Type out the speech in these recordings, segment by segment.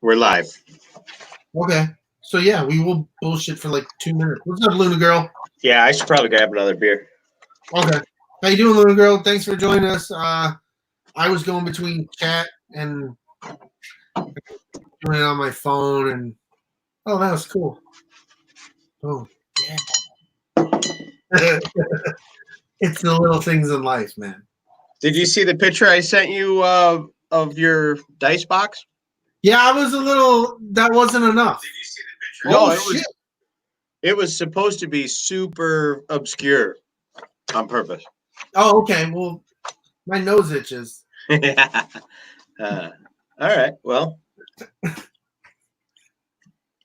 We're live. Okay. So yeah, we will bullshit for like 2 minutes. What's up, Luna Girl? Yeah, I should probably grab another beer. Okay. How you doing, Luna Girl? Thanks for joining us. I was going between chat and doing it on my phone, and oh, that was cool. Oh, yeah. It's the little things in life, man. Did you see the picture I sent you of your dice box? Yeah, I was a little. That wasn't enough. Did you see the picture? Oh, No, shit. it was supposed to be super obscure on purpose. Oh, okay. Well, my nose itches. All right. Well,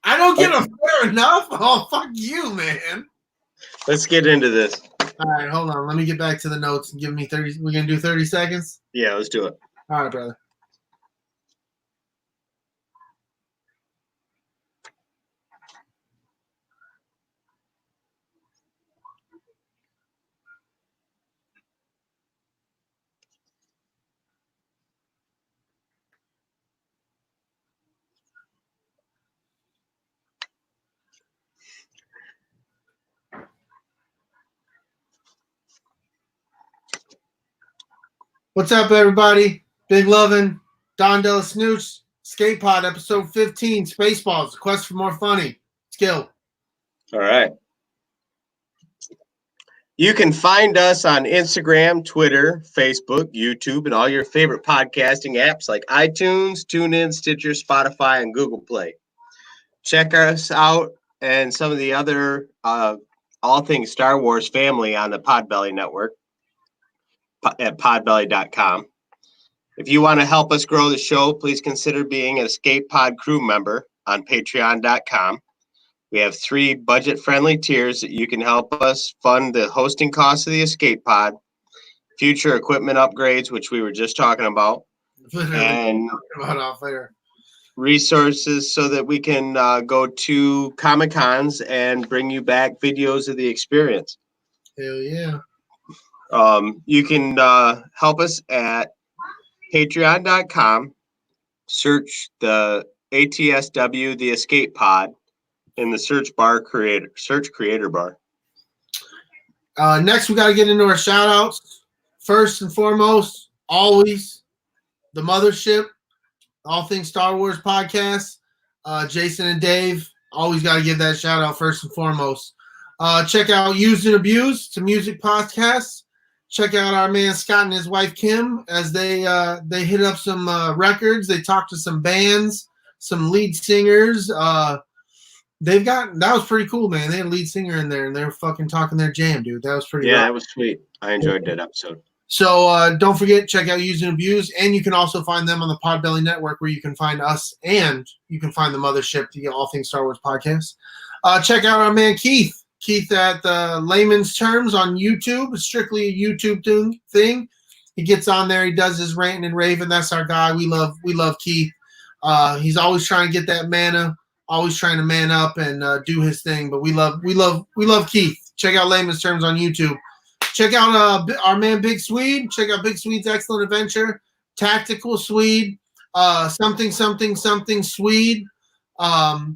I don't get a fair enough. Oh, fuck you, man. let's get into this. All right, hold on. Let me get back to the notes and give me 30. We're going to do 30 seconds? Yeah, let's do it. All right, brother. What's up, everybody? Big Lovin, Don DellaSnooch, Skate Pod, episode 15, Spaceballs, the quest for more funny. Let's go. All right. You can find us on Instagram, Twitter, Facebook, YouTube, and all your favorite podcasting apps like iTunes, TuneIn, Stitcher, Spotify, and Google Play. Check us out and some of the other all things Star Wars family on the Podbelly network at podbelly.com. If you want to help us grow the show, please consider being an Escape Pod crew member on patreon.com. We have 3 budget-friendly tiers that you can help us fund the hosting costs of the Escape Pod, future equipment upgrades, which we were just talking about, and off air. Resources so that we can go to Comic-Cons and bring you back videos of the experience. Hell yeah. You can help us at patreon.com. Search the ATSW, the Escape Pod, in the search creator bar. Next, we got to get into our shout outs. First and foremost, always the mothership, All Things Star Wars podcast. Jason and Dave, always got to give that shout out first and foremost. Check out Used and Abused, it's a music podcast. Check out our man Scott and his wife Kim as they hit up some records. They talked to some bands, some lead singers. That was pretty cool, man. They had a lead singer in there and they were fucking talking their jam, dude. That was pretty. Yeah, that was sweet. I enjoyed that episode. So don't forget, check out Used and Abused, and you can also find them on the Podbelly Network, where you can find us and you can find the mothership, the All Things Star Wars podcast. Check out our man Keith. Keith at Layman's Terms on YouTube. It's strictly a YouTube thing. He gets on there. He does his ranting and raving. That's our guy. We love Keith. He's always trying to get that mana, always trying to man up and do his thing. But we love Keith. Check out Layman's Terms on YouTube. Check out our man Big Swede. Check out Big Swede's Excellent Adventure. Tactical Swede. Something Swede.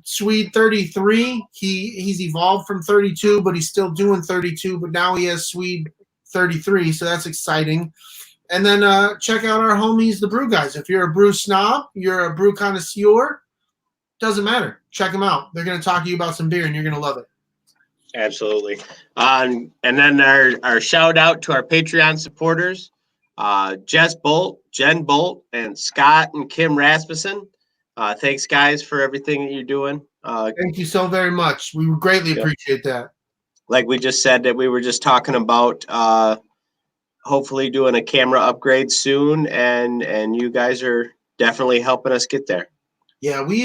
Swede 33. He's evolved from 32, but he's still doing 32. But now he has Swede 33, so that's exciting. And then check out our homies, the Brew Guys. If you're a brew snob, you're a brew connoisseur, doesn't matter. Check them out. They're going to talk to you about some beer, and you're going to love it. Absolutely. And then our shout out to our Patreon supporters, Jess Bolt, Jen Bolt, and Scott and Kim Rasmussen. Thanks, guys, for everything that you're doing. Thank you so very much. We greatly appreciate that. Like we just said, that we were just talking about hopefully doing a camera upgrade soon, and you guys are definitely helping us get there. Yeah, we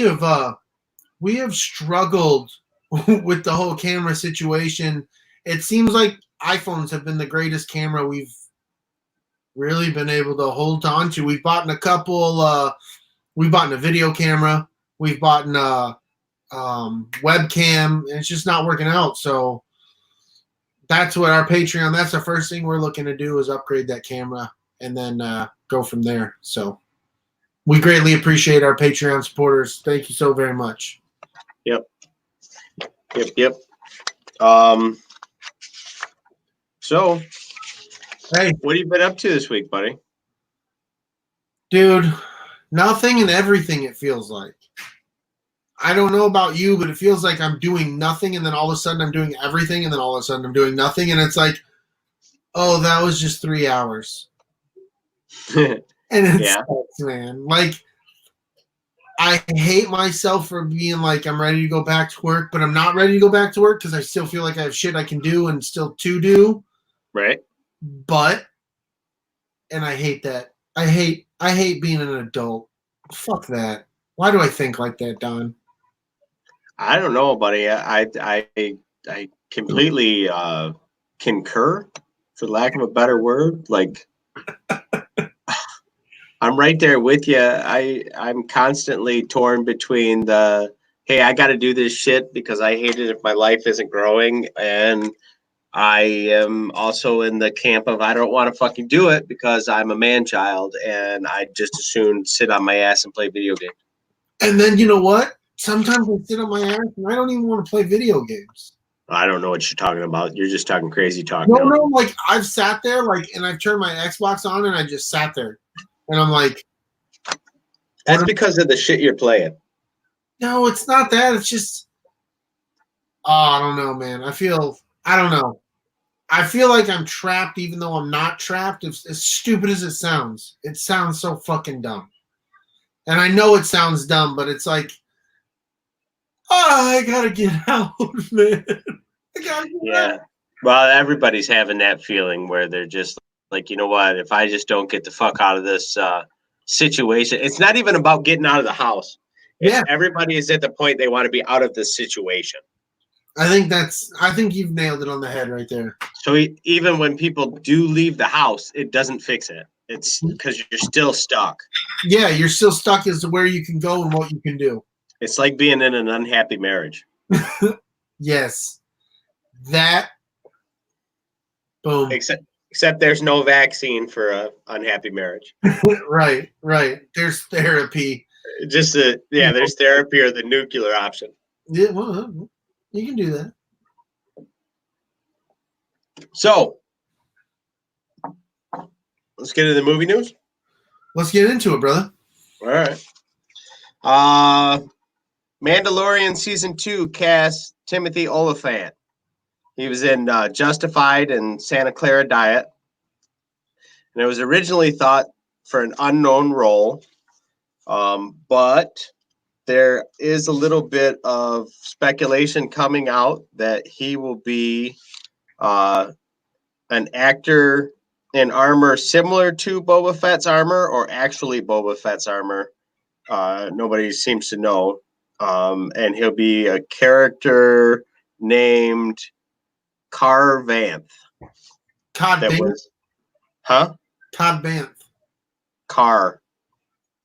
have struggled with the whole camera situation. It seems like iPhones have been the greatest camera we've really been able to hold on to. We've bought a couple. We've bought a video camera. We've bought a webcam, and it's just not working out. So that's what our Patreon. That's the first thing we're looking to do is upgrade that camera, and then go from there. So We greatly appreciate our Patreon supporters. Thank you so very much. Yep. So, hey, what have you been up to this week, buddy? Dude, nothing and everything, it feels like. I don't know about you, but it feels like I'm doing nothing, and then all of a sudden I'm doing everything, and then all of a sudden I'm doing nothing, and it's like, oh, that was just 3 hours. And it sucks, man. Like, I hate myself for being like, I'm ready to go back to work, but I'm not ready to go back to work because I still feel like I have shit I can do and still to do. Right. But, and I hate that. I hate being an adult. Fuck that. Why do I think like that, Don? I don't know, buddy. I completely concur, for lack of a better word. Like, I'm right there with you. I'm constantly torn between the, hey, I got to do this shit because I hate it if my life isn't growing, and I am also in the camp of I don't want to fucking do it because I'm a man child and I just as soon sit on my ass and play video games. And then you know what? Sometimes I sit on my ass and I don't even want to play video games. I don't know what you're talking about. You're just talking crazy talk. No, like I've sat there and I've turned my Xbox on and I just sat there. And I'm like, that's because of the shit you're playing. No, it's not that. It's just, I don't know, man. I don't know. I feel like I'm trapped even though I'm not trapped. It's as stupid as it sounds. It sounds so fucking dumb. And I know it sounds dumb, but it's like, I gotta get out, man. I gotta get out. Well, everybody's having that feeling where they're just like, you know what? If I just don't get the fuck out of this situation, it's not even about getting out of the house. Everybody is at the point they want to be out of this situation. I think you've nailed it on the head right there. So even when people do leave the house, it doesn't fix it. It's because you're still stuck. Yeah, you're still stuck as to where you can go and what you can do. It's like being in an unhappy marriage. Yes. That. Boom. Except there's no vaccine for an unhappy marriage. Right. There's therapy. There's therapy or the nuclear option. Yeah, well, you can do that. So, let's get into the movie news. Let's get into it, brother. All right. Mandalorian Season 2 cast Timothy Olyphant. He was in Justified and Santa Clara Diet. And it was originally thought for an unknown role. But there is a little bit of speculation coming out that he will be an actor in armor similar to Boba Fett's armor or actually Boba Fett's armor. Nobody seems to know. And he'll be a character named Car Vanth. Todd Banth? Huh? Todd Banth. Car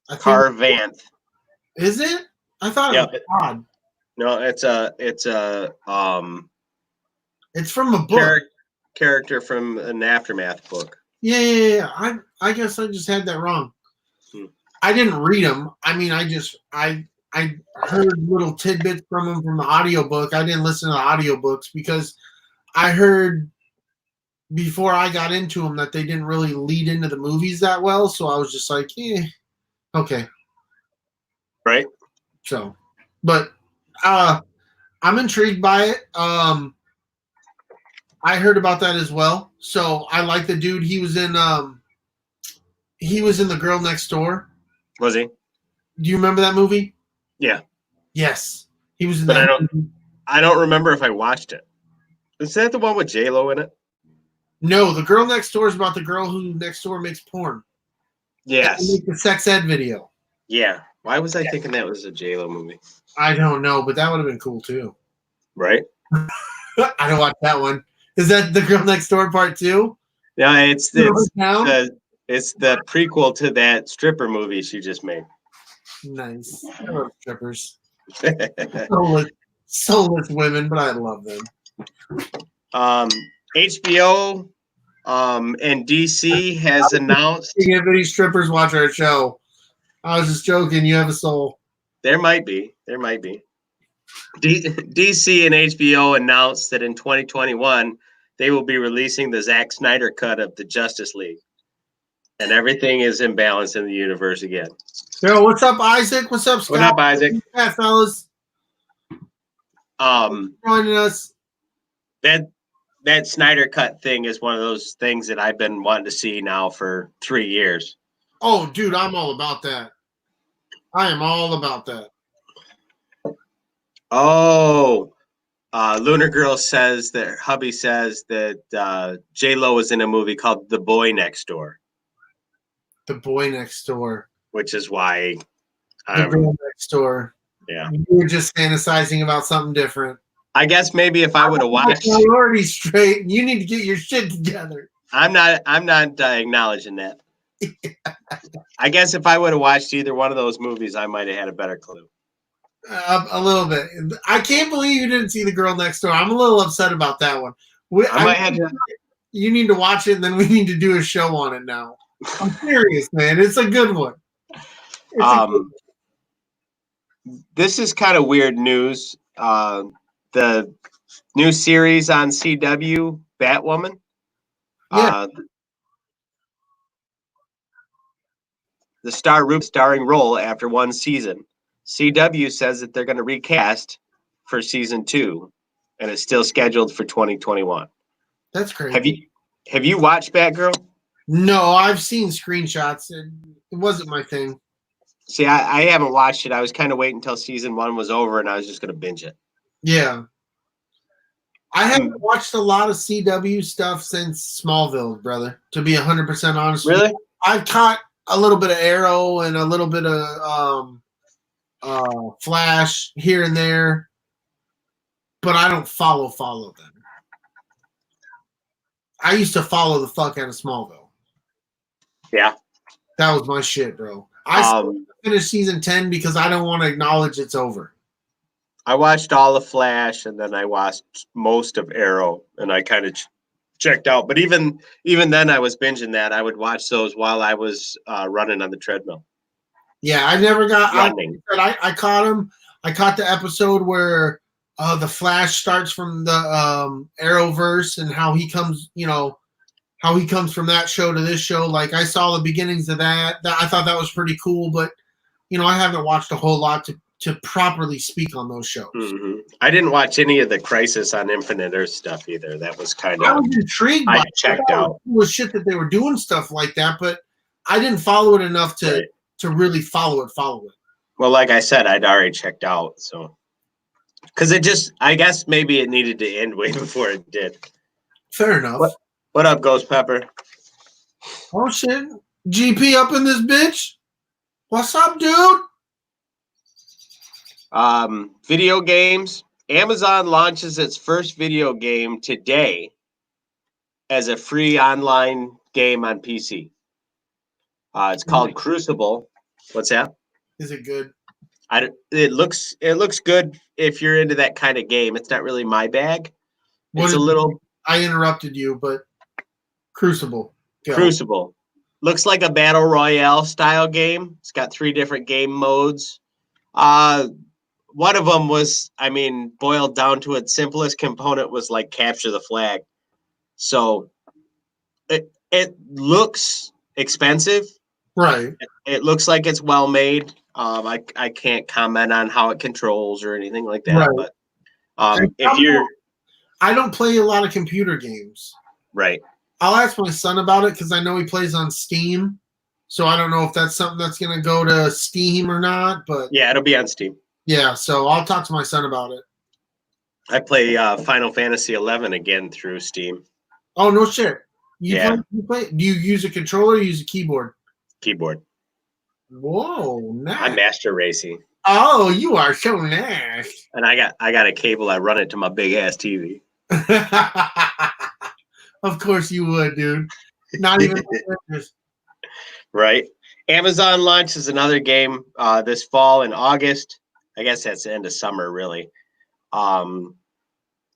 Vanth. Is it? I thought it was Todd. No, it's from a book. Character from an Aftermath book. Yeah. I guess I just had that wrong. I didn't read them. I mean, I heard little tidbits from them from the audiobook. I didn't listen to the audiobooks because I heard before I got into them that they didn't really lead into the movies that well. So I was just like, okay. Right. So, but I'm intrigued by it. I heard about that as well. So I like the dude. He was in The Girl Next Door. Was he? Do you remember that movie? Yeah. Yes. He was in that movie. I don't remember if I watched it. Is that the one with J-Lo in it? No, The Girl Next Door is about the girl who next door makes porn. Yes. Make the sex ed video. Yeah. Why was I thinking that was a J-Lo movie? I don't know, but that would have been cool too. Right? I don't watch that one. Is that The Girl Next Door Part 2? No, it's the prequel to that stripper movie she just made. Nice. I love strippers. Soulless women, but I love them. HBO and DC has announced. If any strippers watch our show, I was just joking. You have a soul. There might be. DC and HBO announced that in 2021 they will be releasing the Zack Snyder cut of the Justice League, and everything is in balance in the universe again. Yo, what's up, Isaac? What's up, Scott? What up, Isaac? Yeah, fellas. Joining us. That Snyder cut thing is one of those things that I've been wanting to see now for 3 years. Oh, dude, I'm all about that. I am all about that. Oh, Lunar Girl says that hubby says that J-Lo was in a movie called The Boy Next Door. The Boy Next Door. Which is why The Girl Next Door. Yeah. You were just fantasizing about something different. I guess maybe if I would have watched priorities straight, you need to get your shit together. I'm not acknowledging that. I guess if I would have watched either one of those movies, I might have had a better clue. A little bit. I can't believe you didn't see The Girl Next Door. I'm a little upset about that one. You need to watch it, and then we need to do a show on it now. I'm serious, man. It's a good one. This is kind of weird news. The new series on CW, Batwoman. Yeah. The starring role after one season. CW says that they're going to recast for season 2, and it's still scheduled for 2021. That's crazy. Have you watched Batgirl? No, I've seen screenshots. It wasn't my thing. See, I haven't watched it. I was kind of waiting until season 1 was over, and I was just going to binge it. Yeah. I haven't watched a lot of CW stuff since Smallville, brother, to be 100% honest. Really? I've caught a little bit of Arrow and a little bit of Flash here and there, but I don't follow them. I used to follow the fuck out of Smallville. Yeah. That was my shit, bro. I finished season 10 because I don't want to acknowledge it's over. I watched all of Flash, and then I watched most of Arrow, and I kind of checked out. But even then, I was binging that. I would watch those while I was running on the treadmill. Yeah, I never got running. I caught him. I caught the episode where the Flash starts from the Arrowverse and how he comes, how he comes from that show to this show. Like, I saw the beginnings of that. I thought that was pretty cool, but I haven't watched a whole lot to properly speak on those shows. Mm-hmm. I didn't watch any of the Crisis on Infinite Earth stuff either. That was kind of. I was intrigued. I checked out. It was shit that they were doing stuff like that, but I didn't follow it enough to really follow it. Well, like I said, I'd already checked out, so because I guess maybe it needed to end way before it did. Fair enough. What up, Ghost Pepper? Oh shit, GP up in this bitch. What's up, dude? Video games. Amazon launches its first video game today as a free online game on PC. It's called Crucible. What's that? Is it good? It looks good if you're into that kind of game. It's not really my bag. It's a little. I interrupted you, but Crucible. Go. Crucible looks like a battle royale style game. It's got 3 different game modes. One of them was, boiled down to its simplest component was like capture the flag. So it looks expensive. Right. It looks like it's well made. I can't comment on how it controls or anything like that. Right. But I don't play a lot of computer games. Right. I'll ask my son about it because I know he plays on Steam. So I don't know if that's something that's going to go to Steam or not. But yeah, it'll be on Steam. Yeah, so I'll talk to my son about it. I play Final Fantasy 11 again through Steam. Oh, no shit. You play? Do you use a controller or use a keyboard? Keyboard. Whoa, nice. I'm master racing. Oh, you are so nice. And I got a cable. I run it to my big ass TV. Of course you would, dude. Not even right. Amazon launches another game this fall in August. I guess that's the end of summer, really.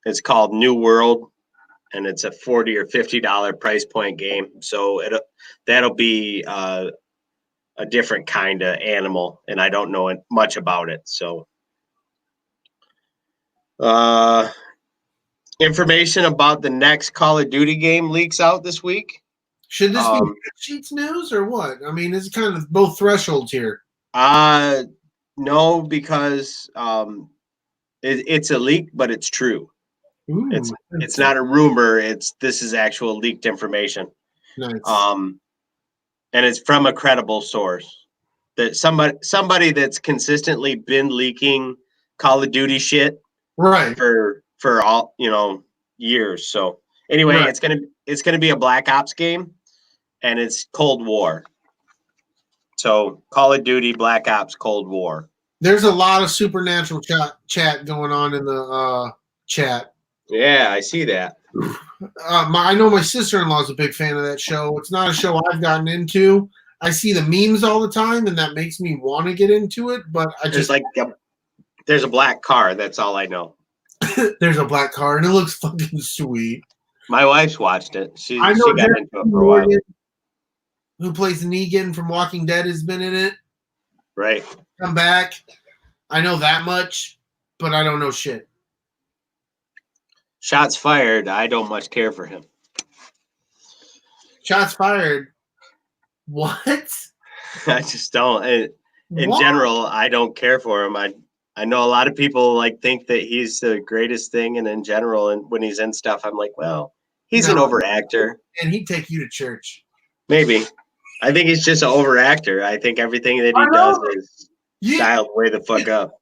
It's called New World, and it's a $40 or $50 price point game. So that'll be a different kind of animal, and I don't know much about it. So, information about the next Call of Duty game leaks out this week. Should this be Sheets news or what? I mean, it's kind of both thresholds here. No, because it's a leak, but it's true. Ooh, it's not a rumor. This is actual leaked information. Nice. And it's from a credible source. That somebody that's consistently been leaking Call of Duty shit, right, for all years. So anyway, right. it's gonna be a Black Ops game, and it's Cold War. So Call of Duty, Black Ops, Cold War. There's a lot of supernatural chat going on in the chat. Yeah, I see that. I know my sister-in-law is a big fan of that show. It's not a show I've gotten into. I see the memes all the time, and that makes me want to get into it. But there's a black car. That's all I know. There's a black car, and it looks fucking sweet. My wife's watched it. She got into it for a while. Who plays Negan from Walking Dead has been in it. Right. Come back. I know that much, but I don't know shit. Shots fired. I don't much care for him. Shots fired. What? I just don't. In general, I don't care for him. I know a lot of people think that he's the greatest thing, and in general, and when he's in stuff, I'm like, well, he's an overactor. And he'd take you to church. Maybe. I think he's just an overactor. I think everything that he does is dialed way the fuck up.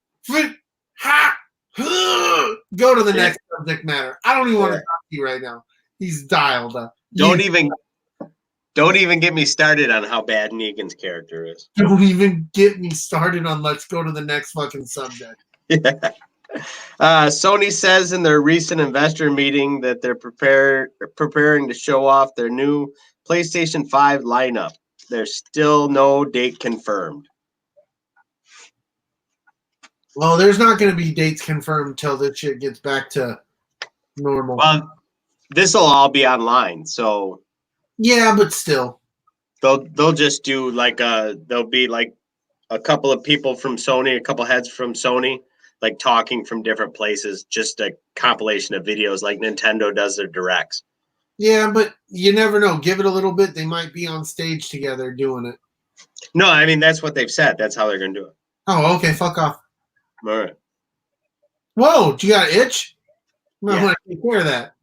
Go to the next subject matter. I don't even want to talk to you right now. He's dialed up. Don't even get me started on how bad Negan's character is. Don't even get me started on let's go to the next fucking subject. Yeah. Sony says in their recent investor meeting that they're preparing to show off their new PlayStation 5 lineup. There's still no date confirmed. Well, there's not going to be dates confirmed until this shit gets back to normal. Well, this will all be online, so yeah, but still, they'll just do there'll be a couple of people from Sony, a couple heads from Sony, talking from different places, just a compilation of videos like Nintendo does their directs. Yeah, but you never know. Give it a little bit. They might be on stage together doing it. No, I mean, that's what they've said. That's how they're going to do it. Oh, okay. Fuck off. All right. Whoa, do you got an itch? I want to take care of that.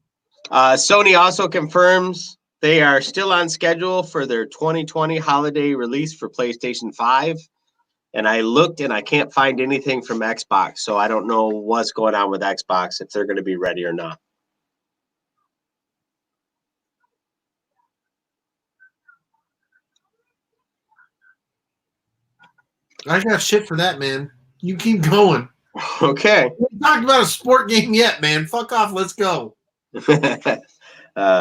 Sony also confirms they are still on schedule for their 2020 holiday release for PlayStation 5. And I looked and I can't find anything from Xbox. So I don't know what's going on with Xbox, if they're going to be ready or not. I got shit for that, man. You keep going. Okay. We haven't talked about a sport game yet, man. Fuck off. Let's go.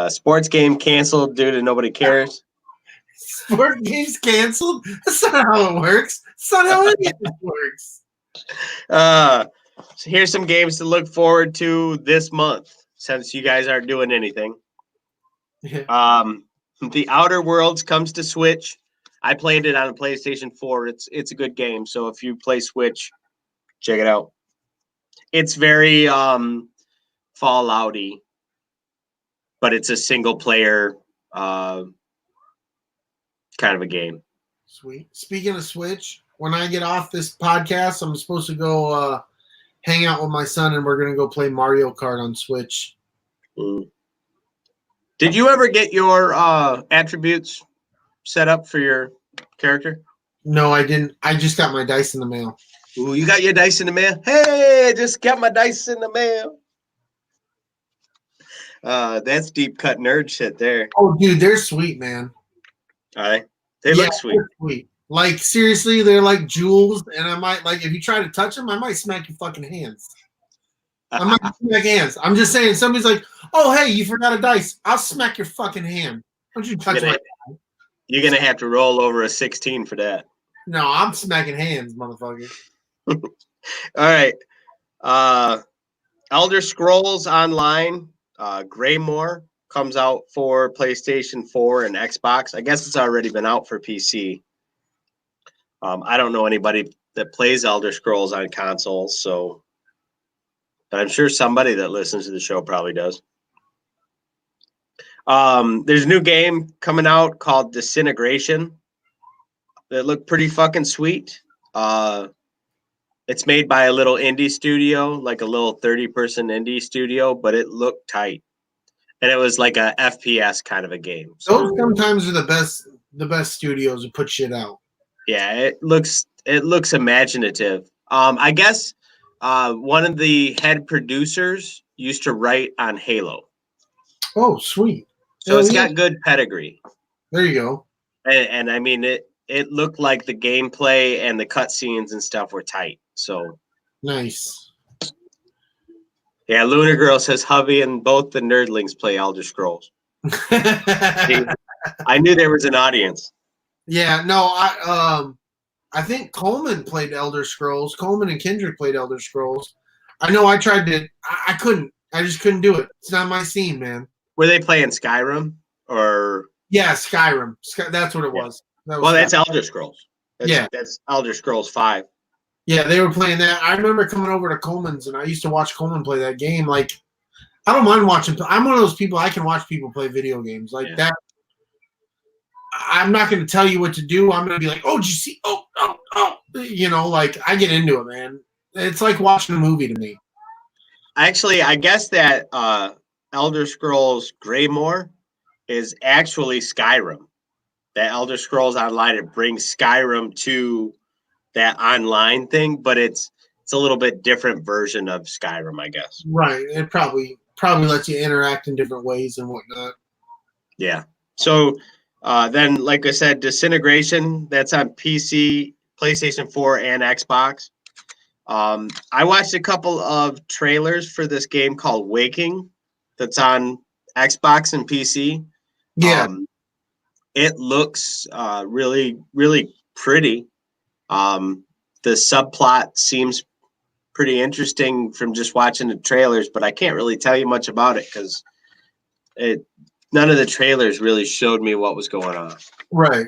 Sports game canceled due to nobody cares. Sport games canceled? That's not how it works. That's not how any of this works. So here's some games to look forward to this month, since you guys aren't doing anything. The Outer Worlds comes to Switch. I played it on a PlayStation 4. It's a good game. So if you play Switch, check it out. It's very Fallout-y, but it's a single player kind of a game. Sweet. Speaking of Switch, when I get off this podcast, I'm supposed to go hang out with my son, and we're going to go play Mario Kart on Switch. Did you ever get your attributes set up for your character? No, I didn't. I just got my dice in the mail. Ooh, you got your dice in the mail? Hey, I just got my dice in the mail. That's deep cut nerd shit there. Oh, dude, they're sweet, man. All right. They look sweet. Sweet. Like, seriously, they're like jewels, and I might, if you try to touch them, I might smack your fucking hands. I might smack hands. I'm just saying, somebody's like, oh, hey, you forgot a dice. I'll smack your fucking hand. Don't you touch my hand. You're going to have to roll over a 16 for that. No, I'm smacking hands, motherfucker. All right. Elder Scrolls Online, Greymore, comes out for PlayStation 4 and Xbox. I guess it's already been out for PC. I don't know anybody that plays Elder Scrolls on consoles, so, but I'm sure somebody that listens to the show probably does. There's a new game coming out called Disintegration that looked pretty fucking sweet. It's made by a little indie studio, like a little 30-person indie studio, but it looked tight. And it was like a FPS kind of a game. So, those sometimes are the best studios to put shit out. yeah, it looks imaginative. I guess one of the head producers used to write on Halo. Oh, sweet. So it's got good pedigree. There you go. And I mean, it looked like the gameplay and the cutscenes and stuff were tight. So nice. Yeah, Lunar Girl says hubby and both the nerdlings play Elder Scrolls. I knew there was an audience. Yeah, no, I think Coleman played Elder Scrolls. Coleman and Kendrick played Elder Scrolls. I know I tried to. I couldn't. I just couldn't do it. It's not my scene, man. Were they playing Skyrim or? Yeah, Skyrim. That's what it was. That's Elder Scrolls. Yeah, that's Elder Scrolls 5. Yeah, they were playing that. I remember coming over to Coleman's, and I used to watch Coleman play that game. Like, I don't mind watching. I'm one of those people. I can watch people play video games like that. I'm not going to tell you what to do. I'm going to be like, oh, did you see? Oh. You know, like, I get into it, man. It's like watching a movie to me. Actually, I guess that Elder Scrolls Greymoor is actually Skyrim. That Elder Scrolls Online, it brings Skyrim to that online thing, but it's a little bit different version of Skyrim, I guess. Right. It probably lets you interact in different ways and whatnot. Yeah. So then, like I said, Disintegration, that's on PC, PlayStation 4, and Xbox. I watched a couple of trailers for this game called Waking that's on Xbox and PC. Yeah. It looks really, really pretty. The subplot seems pretty interesting from just watching the trailers, but I can't really tell you much about it because none of the trailers really showed me what was going on. Right.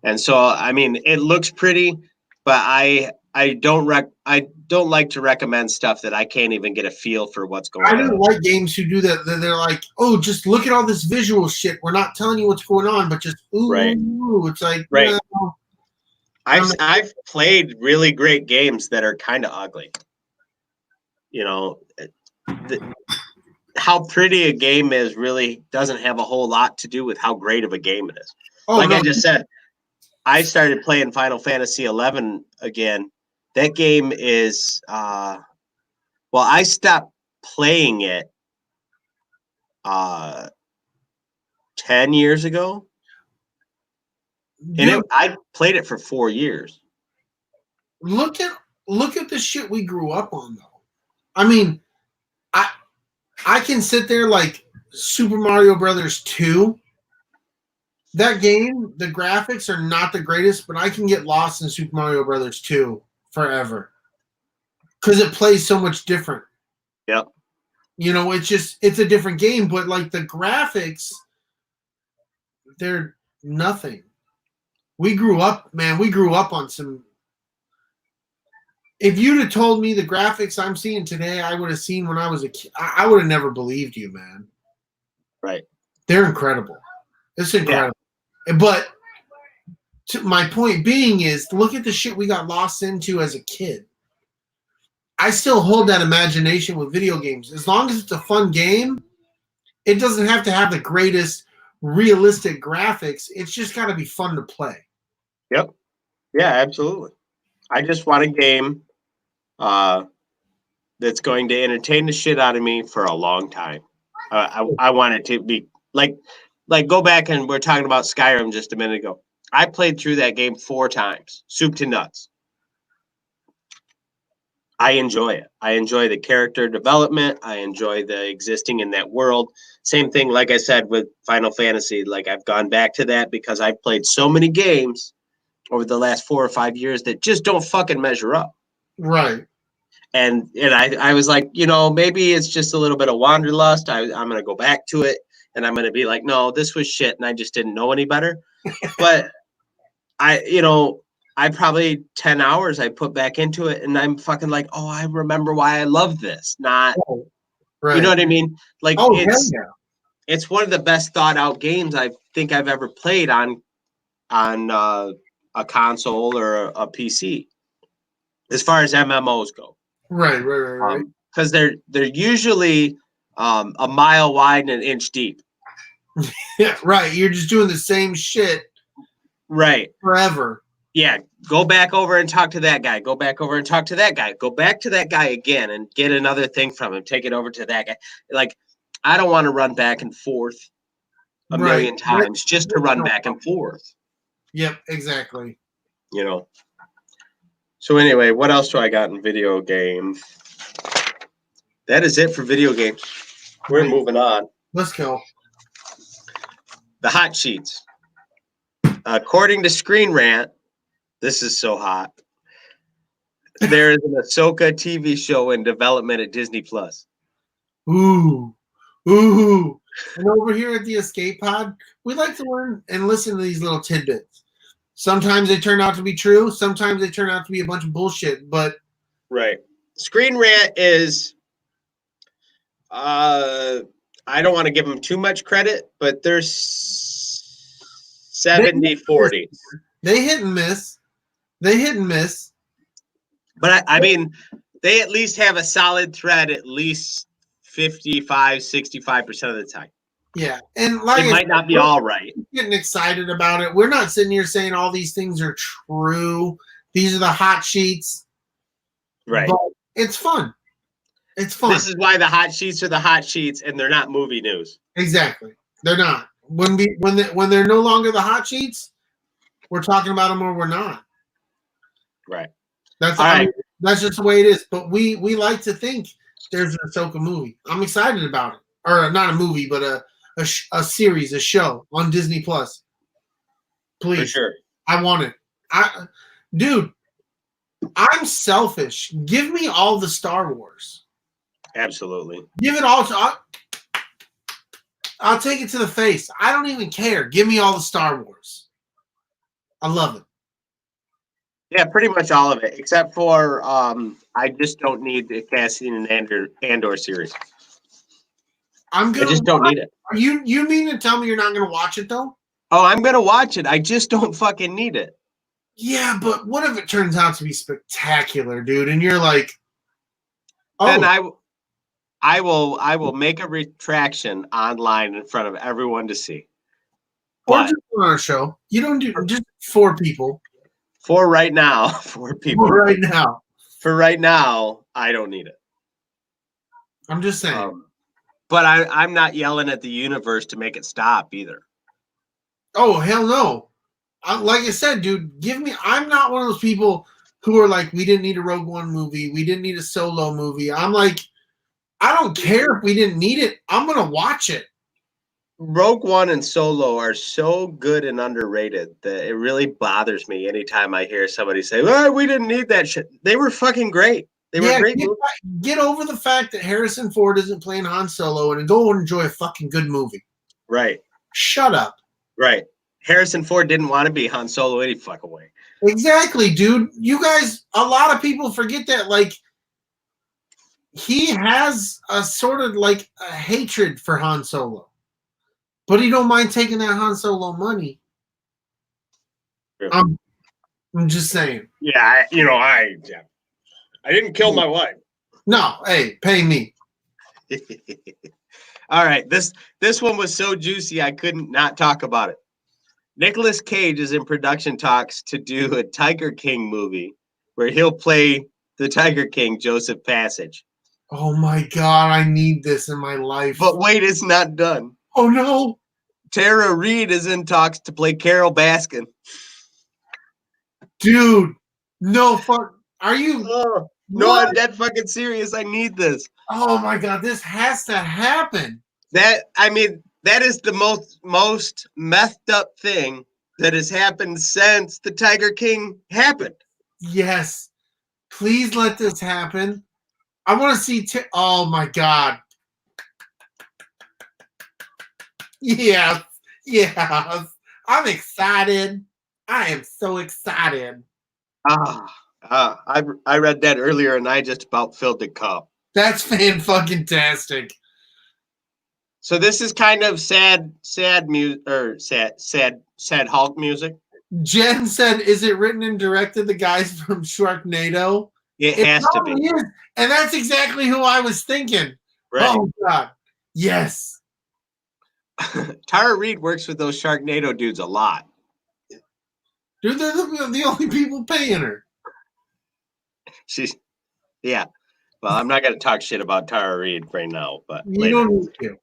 And so, I mean, it looks pretty, but I don't like to recommend stuff that I can't even get a feel for what's going on. I don't like games who do that. They're like, oh, just look at all this visual shit. We're not telling you what's going on, but just ooh, right. It's like, right. No. I've played really great games that are kind of ugly. You know, how pretty a game is really doesn't have a whole lot to do with how great of a game it is. I just said, I started playing Final Fantasy 11 again. That game is, I stopped playing it 10 years ago. And I played it for 4 years. Look at the shit we grew up on, though. I mean, I can sit there like Super Mario Brothers 2. That game, the graphics are not the greatest, but I can get lost in Super Mario Brothers 2 forever because it plays so much different. Yep. You know, it's a different game, but like the graphics, they're nothing. We grew up, man. We grew up on some. If you'd have told me the graphics I'm seeing today, I would have seen when I was a kid. I would have never believed you, man. Right. They're incredible. It's incredible. Yeah. But my point being is, look at the shit we got lost into as a kid. I still hold that imagination with video games. As long as it's a fun game, it doesn't have to have the greatest realistic graphics. It's just got to be fun to play. Yep. Yeah, absolutely. I just want a game that's going to entertain the shit out of me for a long time. I want it to be like go back and we're talking about Skyrim just a minute ago. I played through that game 4 times, soup to nuts. I enjoy it. I enjoy the character development. I enjoy the existing in that world. Same thing, like I said, with Final Fantasy. Like I've gone back to that because I've played so many games over the last 4 or 5 years that just don't fucking measure up. Right. And I was like, you know, maybe it's just a little bit of wanderlust. I'm going to go back to it and I'm going to be like, no, this was shit. And I just didn't know any better. But I probably 10 hours I put back into it, and I'm fucking like, oh, I remember why I love this. Not, Oh, right. you know what I mean? Like Oh, hell yeah. it's one of the best thought out games I think I've ever played on a console or a PC, as far as MMOs go. Right. Because they're usually a mile wide and an inch deep. Yeah, right. You're just doing the same shit, right? Forever. Yeah, go back over and talk to that guy. Go back over and talk to that guy. Go back to that guy again and get another thing from him. Take it over to that guy. Like, I don't want to run back and forth a million times just to run back and forth. Yep, exactly. You know. So anyway, what else do I got in video games? That is it for video games. We're moving on. Let's go. The hot sheets. According to Screen Rant, this is so hot. There is an Ahsoka TV show in development at Disney Plus. Ooh. And over here at the Escape Pod, we like to learn and listen to these little tidbits. Sometimes they turn out to be true. Sometimes they turn out to be a bunch of bullshit. But right. Screen Rant is, I don't want to give them too much credit, but they're 70-40. They hit and miss. But I mean, they at least have a solid thread at least 55-65% of the time. Yeah. And like it might not be all right. Getting excited about it. We're not sitting here saying all these things are true. These are the hot sheets. Right. But it's fun. It's fun. This is why the hot sheets are the hot sheets and they're not movie news. Exactly. They're not. When they're no longer the hot sheets, we're talking about them or we're not. Right. That's that's just the way it is. But we like to think there's an Ahsoka movie. I'm excited about it. Or not a movie, but a series, a show on Disney Plus. Please. For sure. I want it. Dude, I'm selfish. Give me all the Star Wars. Absolutely. Give it all to I'll take it to the face. I don't even care. Give me all the Star Wars. I love it. Yeah, pretty much all of it, except for I just don't need the Cassian and Andor series. I just don't need it. You mean to tell me you're not going to watch it, though? Oh, I'm going to watch it. I just don't fucking need it. Yeah, but what if it turns out to be spectacular, dude? And you're like, oh. Then I will make a retraction online in front of everyone to see. Or just on our show. You don't do just 4 people. For right now, 4 people. For right now. For right now, I don't need it. I'm just saying. But I'm not yelling at the universe to make it stop either. Oh, hell no. Like I said, dude, I'm not one of those people who are like, we didn't need a Rogue One movie. We didn't need a Solo movie. I'm like, I don't care if we didn't need it. I'm going to watch it. Rogue One and Solo are so good and underrated that it really bothers me anytime I hear somebody say, well, we didn't need that shit. They were fucking great. They were great. Get over the fact that Harrison Ford isn't playing Han Solo and go and enjoy a fucking good movie. Right. Shut up. Right. Harrison Ford didn't want to be Han Solo any fucking way. Exactly, dude. You guys, a lot of people forget that, like, he has a sort of like a hatred for Han Solo. But he don't mind taking that Han Solo money. Really? I'm just saying. Yeah, I didn't kill my wife. No, hey, pay me. All right, this one was so juicy I couldn't not talk about it. Nicolas Cage is in production talks to do a Tiger King movie where he'll play the Tiger King, Joseph Passage. Oh my God, I need this in my life. But wait, it's not done. Oh no. Tara Reid is in talks to play Carol Baskin. Dude, no fuck. Are you? No, I'm dead fucking serious. I need this. Oh my God, this has to happen. That is the most messed up thing that has happened since the Tiger King happened. Yes. Please let this happen. I want to see. Oh my God. Yes. I'm excited. I am so excited. I read that earlier, and I just about filled the cup. That's fan-fucking-tastic. So this is kind of sad music, or sad Hulk music. Jen said, "Is it written and directed the guys from Sharknado?" It has to be. Is. And that's exactly who I was thinking. Right. Oh God, yes. Tara Reid works with those Sharknado dudes a lot. Dude, they're the only people paying her. Yeah. Well, I'm not going to talk shit about Tara Reid right now, but You later. don't need to.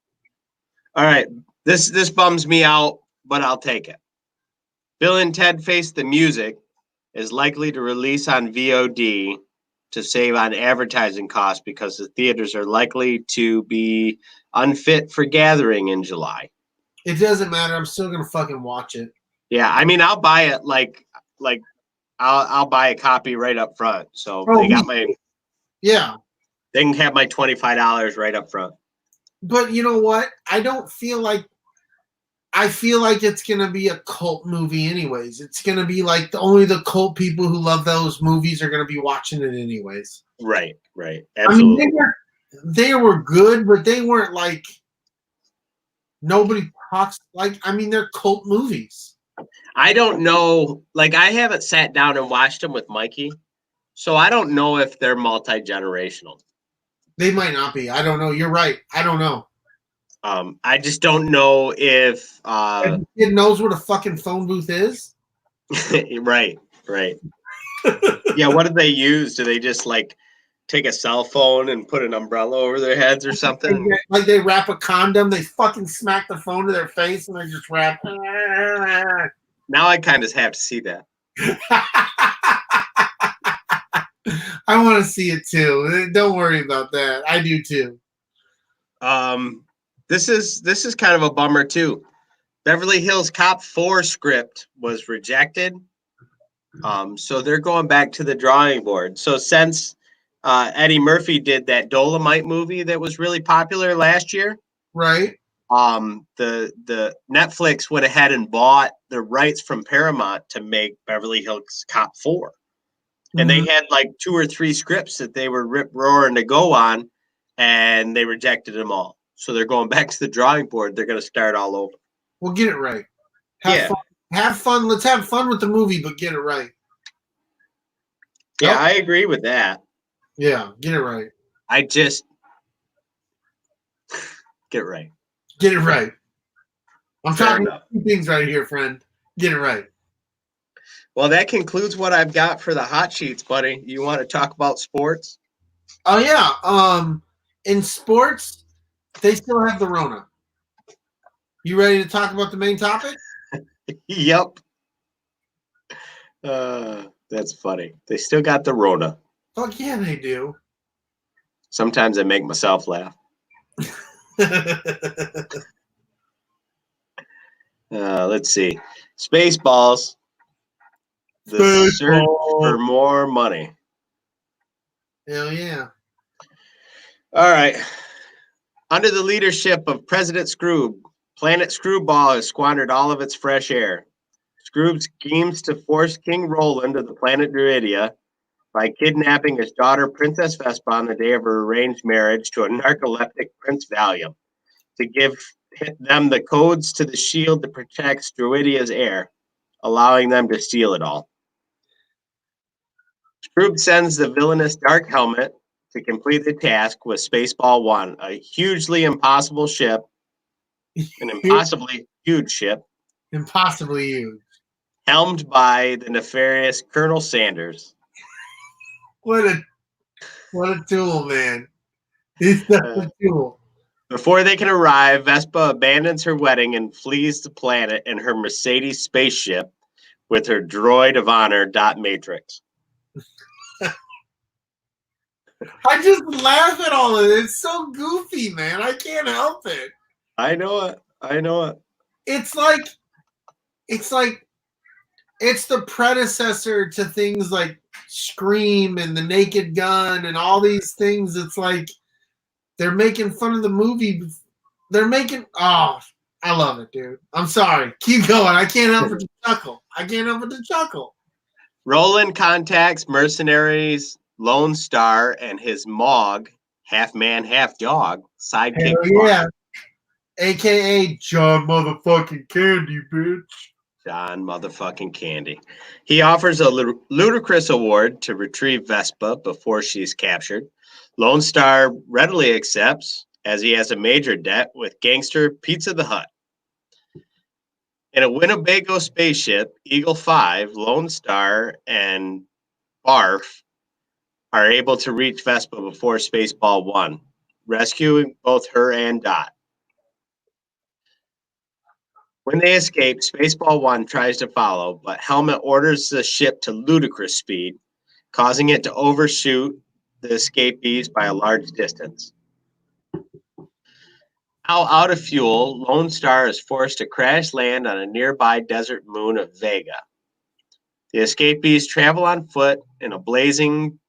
All right. This bums me out, but I'll take it. Bill and Ted Face the Music is likely to release on VOD to save on advertising costs because the theaters are likely to be unfit for gathering in July. It doesn't matter. I'm still gonna fucking watch it. Yeah, I mean, I'll buy it like I'll buy a copy right up front. So they got my yeah. They can have my $25 right up front. But you know what? I feel like it's gonna be a cult movie anyways. It's gonna be like only the cult people who love those movies are gonna be watching it anyways. Right. Absolutely. I mean, they were good, but they weren't like nobody talks like. I mean, they're cult movies. I don't know. Like, I haven't sat down and watched them with Mikey, so I don't know if they're multi-generational. They might not be. I don't know. You're right. I don't know. I just don't know if the kid knows what a fucking phone booth is. Right. Yeah, what do they use? Do they just like take a cell phone and put an umbrella over their heads or something? Like they wrap a condom, they fucking smack the phone to their face and they just wrap. Now I kind of have to see that. I want to see it too. Don't worry about that. I do too. This is kind of a bummer too. Beverly Hills Cop 4 script was rejected. So they're going back to the drawing board. So since Eddie Murphy did that Dolomite movie that was really popular last year, right? The Netflix went ahead and bought the rights from Paramount to make Beverly Hills Cop 4. And they had like 2 or 3 scripts that they were rip roaring to go on, and they rejected them all. So they're going back to the drawing board. They're going to start all over. Well, get it right. Have fun. Let's have fun with the movie, but get it right. Yeah, I agree with that. Yeah, get it right. I just get it right. Get it right. I'm talking about 2 things right here, friend. Get it right. Well, that concludes what I've got for the hot sheets, buddy. You want to talk about sports? Oh yeah. In sports, they still have the Rona. You ready to talk about the main topic? Yep. That's funny. They still got the Rona. Fuck yeah, they do. Sometimes I make myself laugh. Let's see. Spaceballs. The search for more money. Hell yeah. All right. Under the leadership of President Scroob, Planet Screwball has squandered all of its fresh air. Scroob schemes to force King Roland of the planet Druidia by kidnapping his daughter, Princess Vespa, on the day of her arranged marriage to a narcoleptic Prince Valium to give them the codes to the shield that protects Druidia's heir, allowing them to steal it all. Scroob sends the villainous Dark Helmet to complete the task with Spaceball 1, a hugely impossible ship, an impossibly huge ship. Impossibly huge. Helmed by the nefarious Colonel Sanders. What a tool, man. He's such a tool. Before they can arrive, Vespa abandons her wedding and flees the planet in her Mercedes spaceship with her droid of honor, Dot Matrix. I just laugh at all of it. It's so goofy, man. I can't help it. I know it. It's the predecessor to things like Scream and The Naked Gun and all these things. It's like they're making fun of the movie. I love it, dude. I'm sorry. Keep going. I can't help but to chuckle. Roland contacts mercenaries Lone Star and his Mog, half man, half dog, sidekick. Hell yeah. AKA John motherfucking Candy, bitch. John motherfucking Candy. He offers a ludicrous award to retrieve Vespa before she's captured. Lone Star readily accepts, as he has a major debt with gangster Pizza the Hut. In a Winnebago spaceship, Eagle 5, Lone Star, and Barf are able to reach Vespa before Spaceball 1, rescuing both her and Dot. When they escape, Spaceball 1 tries to follow, but Helmet orders the ship to ludicrous speed, causing it to overshoot the escapees by a large distance. Now out of fuel, Lone Star is forced to crash land on a nearby desert moon of Vega. The escapees travel on foot in a blazing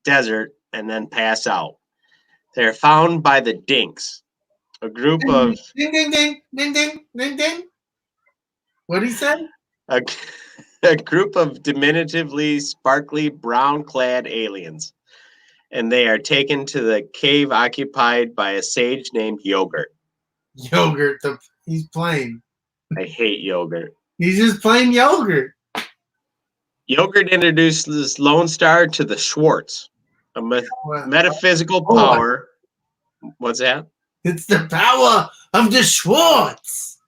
desert and then pass out. They are found by the Dinks, a group of Ding, ding, ding, ding, ding, ding, ding. What'd he say? a group of diminutively sparkly brown-clad aliens, and they are taken to the cave occupied by a sage named Yogurt. Yogurt. He's plain. I hate Yogurt. He's just plain yogurt. Yogurt introduces Lone Star to the Schwartz, a metaphysical power. What's that? It's the power of the Schwartz.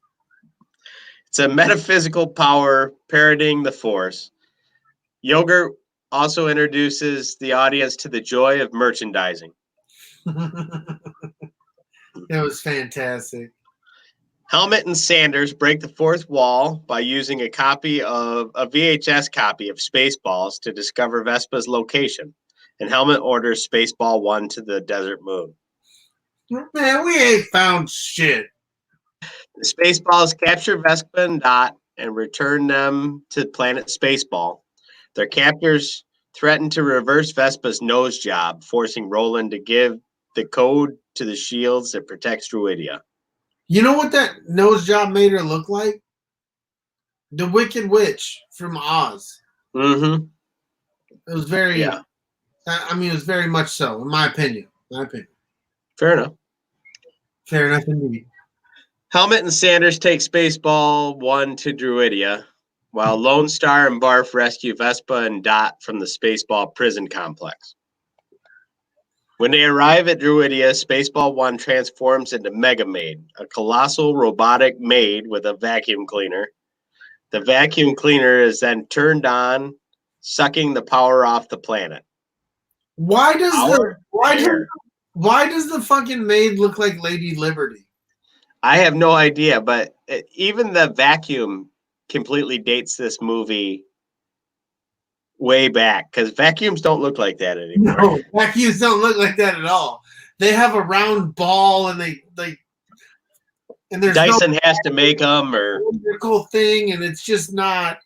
It's a metaphysical power parodying the Force. Yogurt also introduces the audience to the joy of merchandising. It was fantastic. Helmet and Sanders break the fourth wall by using a VHS copy of Spaceballs to discover Vespa's location, and Helmet orders Spaceball 1 to the desert moon. Man, we ain't found shit. The Spaceballs capture Vespa and Dot and return them to planet Spaceball. Their captors threaten to reverse Vespa's nose job, forcing Roland to give the code to the shields that protects Druidia. You know what that nose job made her look like? The Wicked Witch from Oz. Mm-hmm. It was very, yeah. I mean, it was very much so, in my opinion. Fair enough. Fair enough indeed. Helmet and Sanders take Spaceball 1 to Druidia, while Lone Star and Barf rescue Vespa and Dot from the Spaceball prison complex. When they arrive at Druidia, Spaceball 1 transforms into Mega Maid, a colossal robotic maid with a vacuum cleaner. The vacuum cleaner is then turned on, sucking the power off the planet. Why does the fucking maid look like Lady Liberty? I have no idea, but even the vacuum completely dates this movie way back, because vacuums don't look like that anymore. No, vacuums don't look like that at all. They have a round ball, and and there's Dyson has to make them, or cool thing, and it's just not.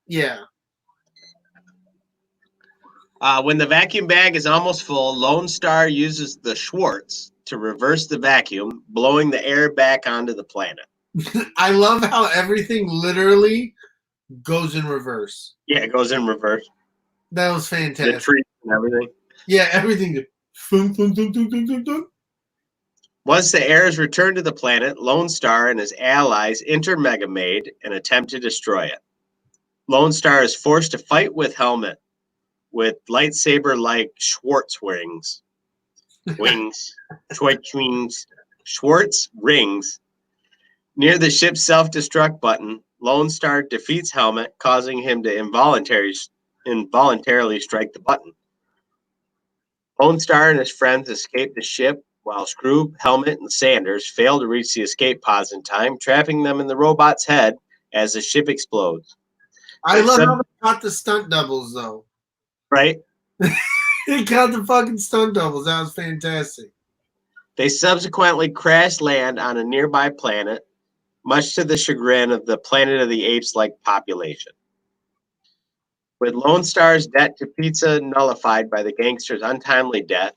Yeah. When the vacuum bag is almost full, Lone Star uses the Schwartz to reverse the vacuum, blowing the air back onto the planet. I love how everything literally goes in reverse. Yeah, it goes in reverse. That was fantastic. The trees and everything. Yeah, everything. Once the air is returned to the planet, Lone Star and his allies enter Mega Maid and attempt to destroy it. Lone Star is forced to fight with Helmet with lightsaber-like Schwartz wings. Schwartz rings. Near the ship's self-destruct button, Lone Star defeats Helmet, causing him to involuntarily strike the button. Lone Star and his friends escape the ship, while Scroob, Helmet, and Sanders fail to reach the escape pods in time, trapping them in the robot's head as the ship explodes. I love how they caught the stunt doubles, though. Right? They caught the fucking stunt doubles. That was fantastic. They subsequently crash land on a nearby planet, much to the chagrin of the Planet of the Apes-like population. With Lone Star's debt to Pizza nullified by the gangster's untimely death,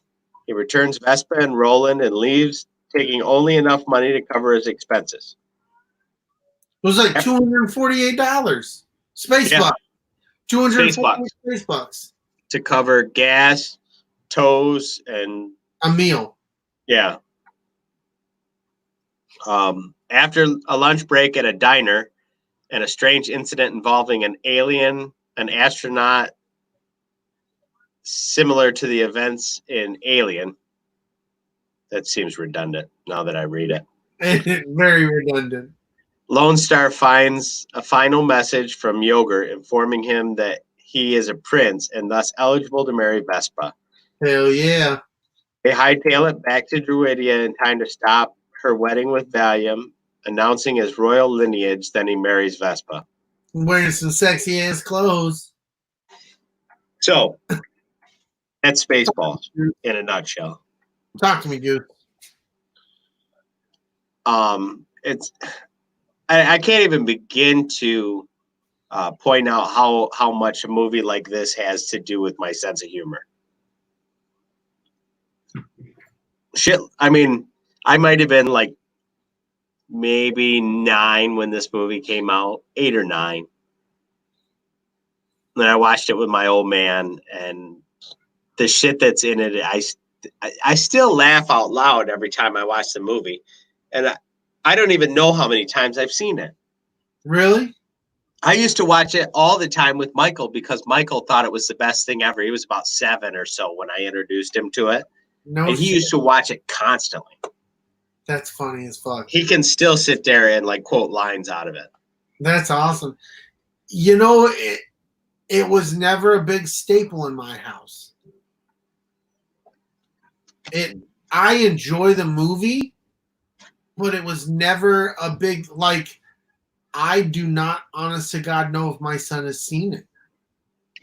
he returns Vespa and Roland and leaves, taking only enough money to cover his expenses. It was like $248. Spaceballs. Space 240 bucks space bucks. to cover gas, tows, and A meal. yeah. After a lunch break at a diner and a strange incident involving an alien, an astronaut, similar to the events in Alien. That seems redundant now that I read it. Very redundant. Lone Star finds a final message from Yogurt informing him that he is a prince and thus eligible to marry Vespa. Hell yeah. They hightail it back to Druidia in time to stop her wedding with Valium, announcing his royal lineage. Then he marries Vespa. Wearing some sexy ass clothes. So that's Spaceballs in a nutshell. Talk to me, dude. It's I can't even begin to point out how much a movie like this has to do with my sense of humor. Shit, I mean, I might have been like maybe 9 when this movie came out, 8 or 9. And I watched it with my old man, and the shit that's in it, I still laugh out loud every time I watch the movie, and I don't even know how many times I've seen it. Really? I used to watch it all the time with Michael because Michael thought it was the best thing ever. He was about 7 or so when I introduced him to it. No and he shit. used to watch it constantly. That's funny as fuck. He can still sit there and like quote lines out of it. That's awesome. You know, it was never a big staple in my house. I enjoy the movie, but it was never a big, like, I do not, honest to God, know if my son has seen it.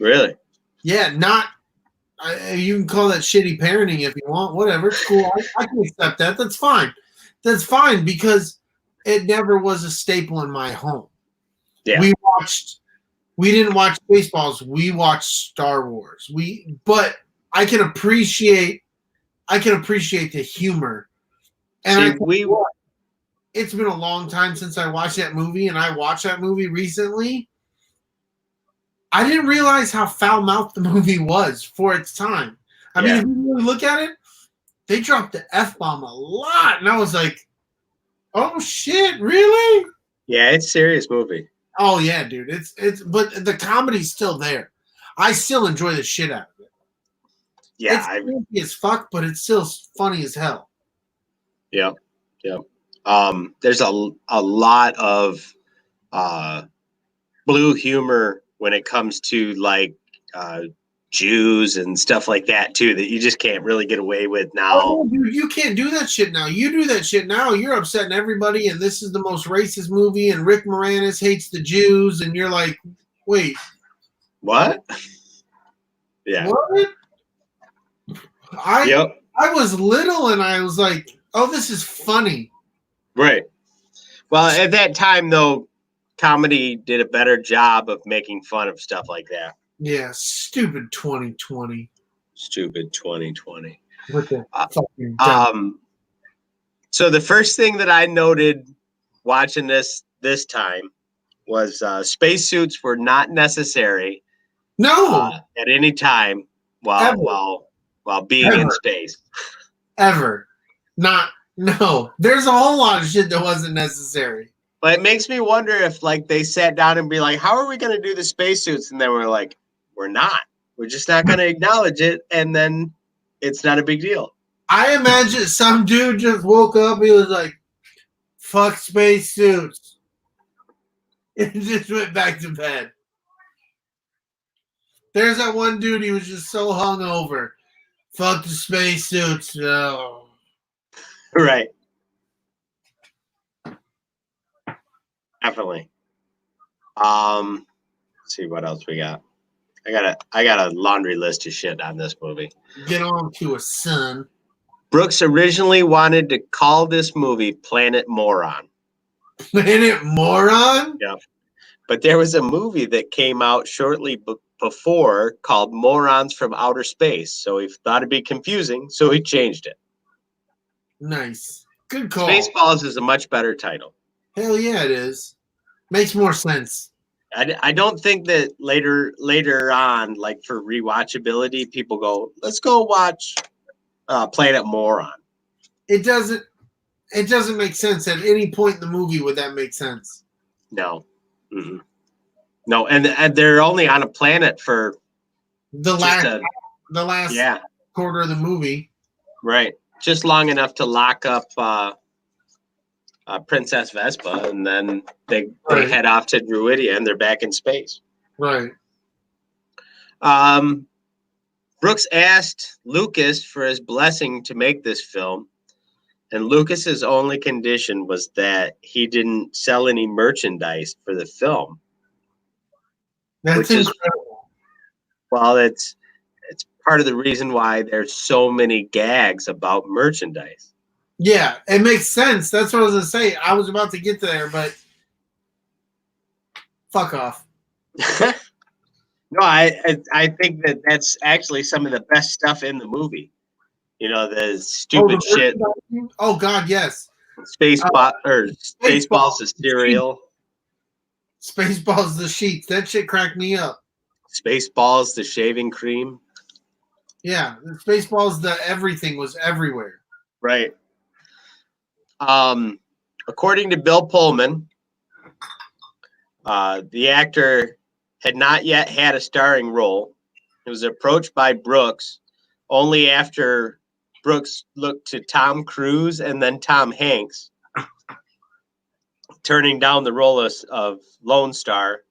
Really? Yeah, not. You can call that shitty parenting if you want. Whatever, it's cool. I can accept that. That's fine. That's fine because it never was a staple in my home. Yeah. We didn't watch Spaceballs. We watched Star Wars. But I can appreciate the humor. And it's been a long time since I watched that movie, and I watched that movie recently. I didn't realize how foul-mouthed the movie was for its time. I mean, if you really look at it, they dropped the F-bomb a lot, and I was like, oh shit, really? Yeah, it's a serious movie. Oh yeah, dude. But the comedy's still there. I still enjoy the shit out of it. Yeah. It's creepy as fuck, but it's still funny as hell. Yeah. Yeah. There's a lot of blue humor when it comes to like Jews and stuff like that too, that you just can't really get away with now. Oh, dude, you can't do that shit now. You do that shit now, you're upsetting everybody, and this is the most racist movie, and Rick Moranis hates the Jews, and you're like, wait. What? Yeah. What? I was little and I was like, oh, this is funny. Right. Well, at that time, though, comedy did a better job of making fun of stuff like that. Yeah, stupid 2020. Stupid 2020. What the fucking so the first thing that I noted watching this time was spacesuits were not necessary. No. At any time while being in space. Ever. No. There's a whole lot of shit that wasn't necessary. But it makes me wonder if like they sat down and be like, how are we going to do the spacesuits? And then we're like, we're not. We're just not going to acknowledge it. And then it's not a big deal. I imagine some dude just woke up. He was like, fuck spacesuits. And just went back to bed. There's that one dude. He was just so hungover. Fuck the spacesuits. No. Right. Definitely. Let's see what else we got. I got a laundry list of shit on this movie. Get on to it, son. Brooks originally wanted to call this movie Planet Moron. Planet Moron? Yeah. But there was a movie that came out shortly before called Morons from Outer Space. So he thought it'd be confusing, so he changed it. Nice. Good call. Spaceballs is a much better title. Hell yeah, it is. Makes more sense. I don't think that later on, like for rewatchability, people go, let's go watch Planet Moron. It doesn't make sense at any point in the movie. Would that make sense? No. Mm-mm. No, and they're only on a planet for the last quarter of the movie. Right. Just long enough to lock up Princess Vespa, and then they head off to Druidia, and they're back in space. Right. Brooks asked Lucas for his blessing to make this film, and Lucas's only condition was that he didn't sell any merchandise for the film. That's incredible. It's part of the reason why there's so many gags about merchandise. Yeah, it makes sense. That's what I was going to say. I was about to get there, but fuck off. No, I think that's actually some of the best stuff in the movie. You know, the stupid shit. Oh God, yes. Spaceballs, the cereal. Spaceballs, the sheets. That shit cracked me up. Spaceballs, the shaving cream. Yeah, Spaceballs, the everything was everywhere. Right. According to Bill Pullman, the actor had not yet had a starring role. He was approached by Brooks only after Brooks looked to Tom Cruise and then Tom Hanks, turning down the role of Lone Star.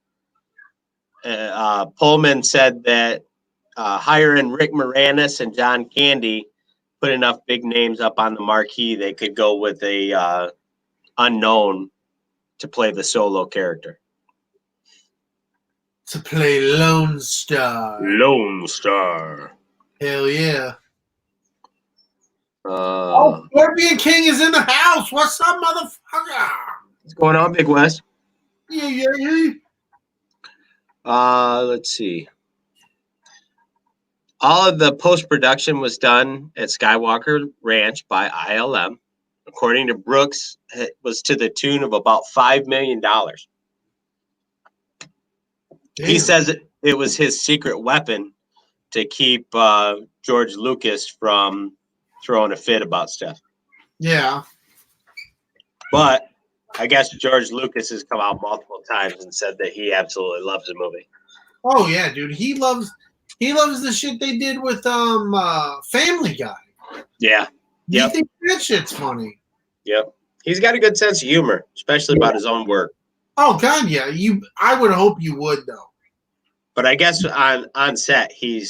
Pullman said that hiring Rick Moranis and John Candy put enough big names up on the marquee, they could go with a unknown to play the solo character. To play Lone Star. Lone Star. Hell yeah. Scorpion King is in the house. What's up, motherfucker? What's going on, Big West? Yeah. Let's see. All of the post-production was done at Skywalker Ranch by ILM. According to Brooks, it was to the tune of about $5 million. Damn. He says it was his secret weapon to keep George Lucas from throwing a fit about stuff. Yeah. But I guess George Lucas has come out multiple times and said that he absolutely loves the movie. Oh yeah, dude. He loves the shit they did with Family Guy. Yeah. You think that shit's funny? Yep. He's got a good sense of humor, especially about his own work. Oh God, yeah. I would hope you would though. But I guess on set he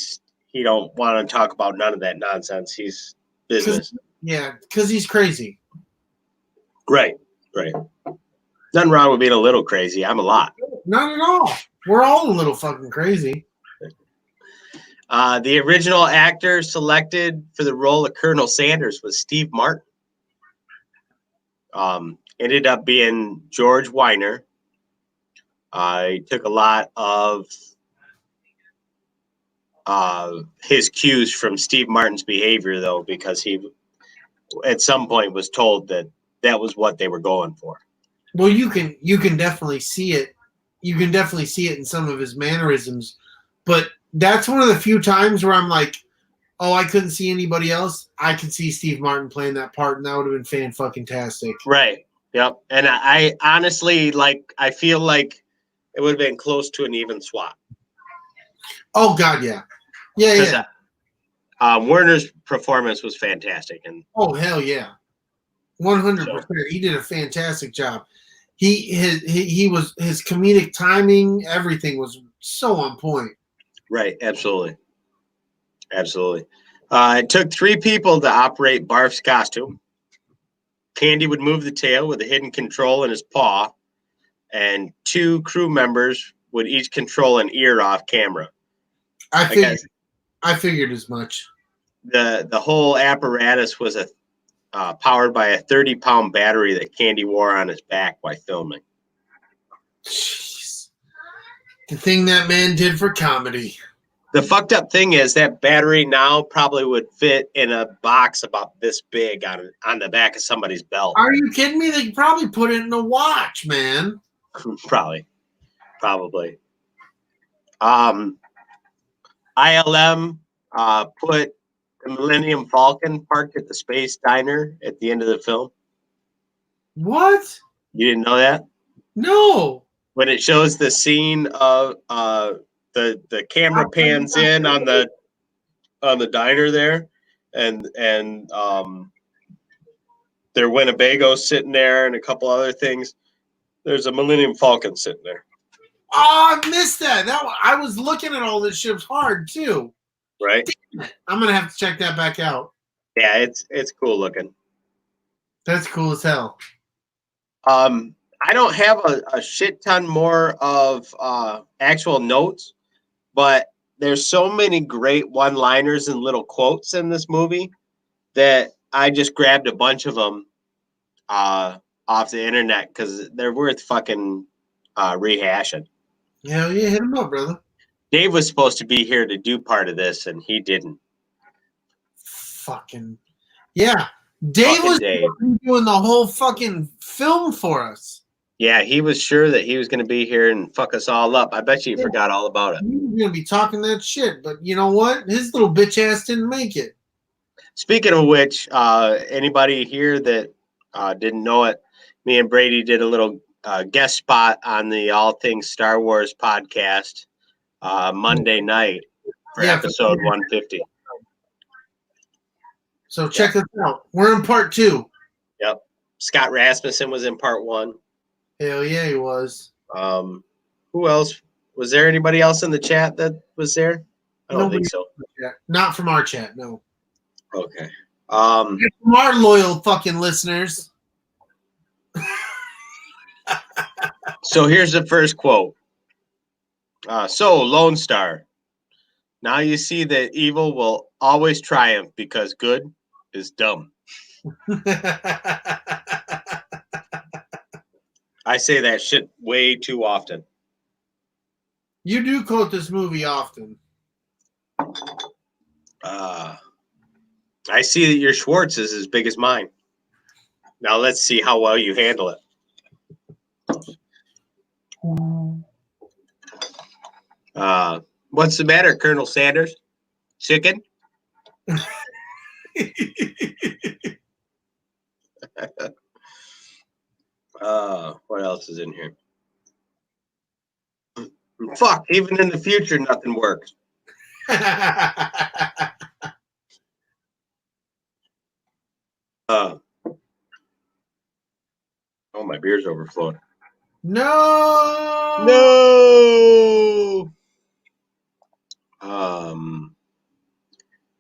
don't want to talk about none of that nonsense. He's business. Yeah, because he's crazy. Right. Nothing wrong with being a little crazy. I'm a lot. Not at all. We're all a little fucking crazy. The original actor selected for the role of Colonel Sanders was Steve Martin. Ended up being George Weiner. He took a lot of his cues from Steve Martin's behavior, though, because he at some point was told that was what they were going for. Well, you can definitely see it. You can definitely see it in some of his mannerisms, but that's one of the few times where I'm like, oh, I couldn't see anybody else. I could see Steve Martin playing that part, and that would have been fan-fucking-tastic. Right. Yep. And I honestly, I feel like it would have been close to an even swap. Oh, God, yeah. Yeah. Werner's performance was fantastic. Oh, hell yeah. 100%. He did a fantastic job. He was, his comedic timing, everything was so on point. Right. Absolutely. It took 3 people to operate Barf's costume. Candy would move the tail with a hidden control in his paw, and 2 crew members would each control an ear off camera. I figured as much. The whole apparatus was powered by a 30-pound battery that Candy wore on his back while filming. Jeez. The thing that man did for comedy. The fucked up thing is that battery now probably would fit in a box about this big on the back of somebody's belt. Are you kidding me? They probably put it in a watch, man. Probably. Probably. ILM put the Millennium Falcon parked at the Space Diner at the end of the film. What? You didn't know that? No. When it shows the scene of the camera pans in on the diner there, and their Winnebago sitting there and a couple other things. There's a Millennium Falcon sitting there. Oh, I missed that. I was looking at all this shit hard too. Right. I'm gonna have to check that back out. Yeah, it's cool looking. That's cool as hell. I don't have a shit ton more of actual notes, but there's so many great one-liners and little quotes in this movie that I just grabbed a bunch of them off the internet because they're worth fucking rehashing. Hell yeah, hit him up, brother. Dave was supposed to be here to do part of this, and he didn't. Fucking yeah. Dave was doing the whole fucking film for us. Yeah, he was sure that he was going to be here and fuck us all up. I bet you he forgot all about it. He was going to be talking that shit, but you know what? His little bitch ass didn't make it. Speaking of which, anybody here that didn't know it, me and Brady did a little guest spot on the All Things Star Wars podcast Monday night for episode 150. So check this out. We're in part 2. Yep. Scott Rasmussen was in part 1. Hell yeah, he was. Who else? Was there anybody else in the chat that was there? I don't think so. Not from our chat, no. Okay. From our loyal fucking listeners. So here's the first quote. So, Lone Star, now you see that evil will always triumph because good is dumb. I say that shit way too often. You do quote this movie often. I see that your Schwartz is as big as mine. Now let's see how well you handle it. What's the matter, Colonel Sanders? Chicken? What else is in here? Fuck, even in the future, nothing works. Oh, my beer's overflowing. No.